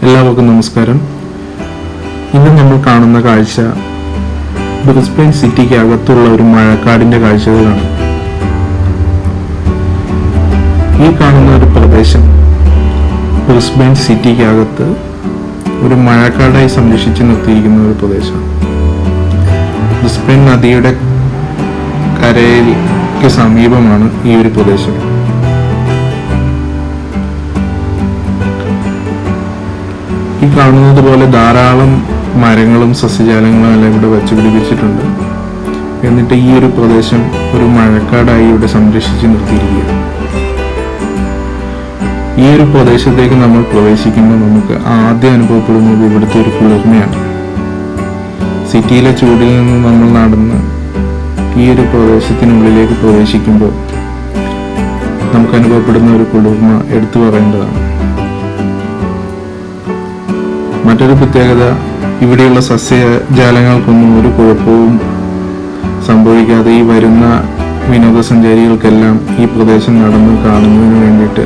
എല്ലാവർക്കും നമസ്കാരം. ഇന്ന് നമ്മൾ കാണുന്ന കാഴ്ച ബ്രിസ്ബെയിൻ സിറ്റിക്ക് അകത്തുള്ള ഒരു മഴക്കാടിന്റെ കാഴ്ചകളാണ്. ഈ കാണുന്ന ഒരു പ്രദേശം ബ്രിസ്ബെയിൻ സിറ്റിക്ക് അകത്ത് ഒരു മഴക്കാടായി സംരക്ഷിച്ച് നിർത്തിയിരിക്കുന്ന ഒരു പ്രദേശമാണ്. ബ്രിസ്ബെയിൻ നദിയുടെ കരയ്ക്ക് സമീപമാണ് ഈ ഒരു പ്രദേശം. ഈ കാണുന്നത് പോലെ ധാരാളം മരങ്ങളും സസ്യജാലങ്ങളും എല്ലാം ഇവിടെ വെച്ച് പിടിപ്പിച്ചിട്ടുണ്ട്. എന്നിട്ട് ഈ ഒരു പ്രദേശം ഒരു മഴക്കാടായി ഇവിടെ സംരക്ഷിച്ച് നിർത്തിയിരിക്കുകയാണ്. ഈ ഒരു പ്രദേശത്തേക്ക് നമ്മൾ പ്രവേശിക്കുമ്പോൾ നമുക്ക് ആദ്യം അനുഭവപ്പെടുന്നത് ഇവിടുത്തെ ഒരു കുളിർമയാണ്. സിറ്റിയിലെ ചൂടിൽ നിന്ന് നമ്മൾ നടന്ന് ഈ ഒരു പ്രദേശത്തിനുള്ളിലേക്ക് പ്രവേശിക്കുമ്പോൾ നമുക്ക് അനുഭവപ്പെടുന്ന ഒരു കുളിർമ എടുത്തു പറയേണ്ടതാണ്. മറ്റൊരു പ്രത്യേകത, ഇവിടെയുള്ള സസ്യജാലങ്ങൾക്കൊന്നും ഒരു കുഴപ്പവും സംഭവിക്കാതെ ഈ വരുന്ന വിനോദസഞ്ചാരികൾക്കെല്ലാം ഈ പ്രദേശം നടന്ന് കാണുന്നതിന് വേണ്ടിയിട്ട്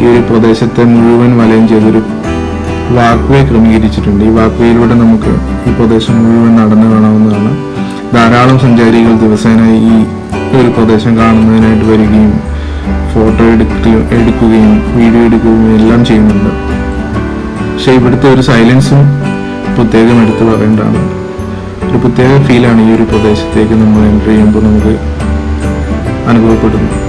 ഈ ഒരു പ്രദേശത്തെ മുഴുവൻ വലയം ചെയ്തൊരു വാക്ക്വേ ക്രമീകരിച്ചിട്ടുണ്ട്. ഈ വാക്ക്വേയിലൂടെ നമുക്ക് ഈ പ്രദേശം മുഴുവൻ നടന്നു കാണാവുന്നതാണ്. ധാരാളം സഞ്ചാരികൾ ദിവസേന ഈ ഒരു പ്രദേശം കാണുന്നതിനായിട്ട് വരികയും ഫോട്ടോ എടുക്കുകയും വീഡിയോ എടുക്കുകയും എല്ലാം ചെയ്യുന്നുണ്ട്. പക്ഷെ ഇവിടുത്തെ ഒരു സൈലൻസും പ്രത്യേകം എടുത്തു പറയേണ്ടതാണ്. ഒരു പ്രത്യേക ഫീലാണ് ഈ ഒരു പ്രദേശത്തേക്ക് നമ്മൾ എൻ്റർ ചെയ്യുമ്പോൾ നമുക്ക് അനുഭവപ്പെടുന്നത്.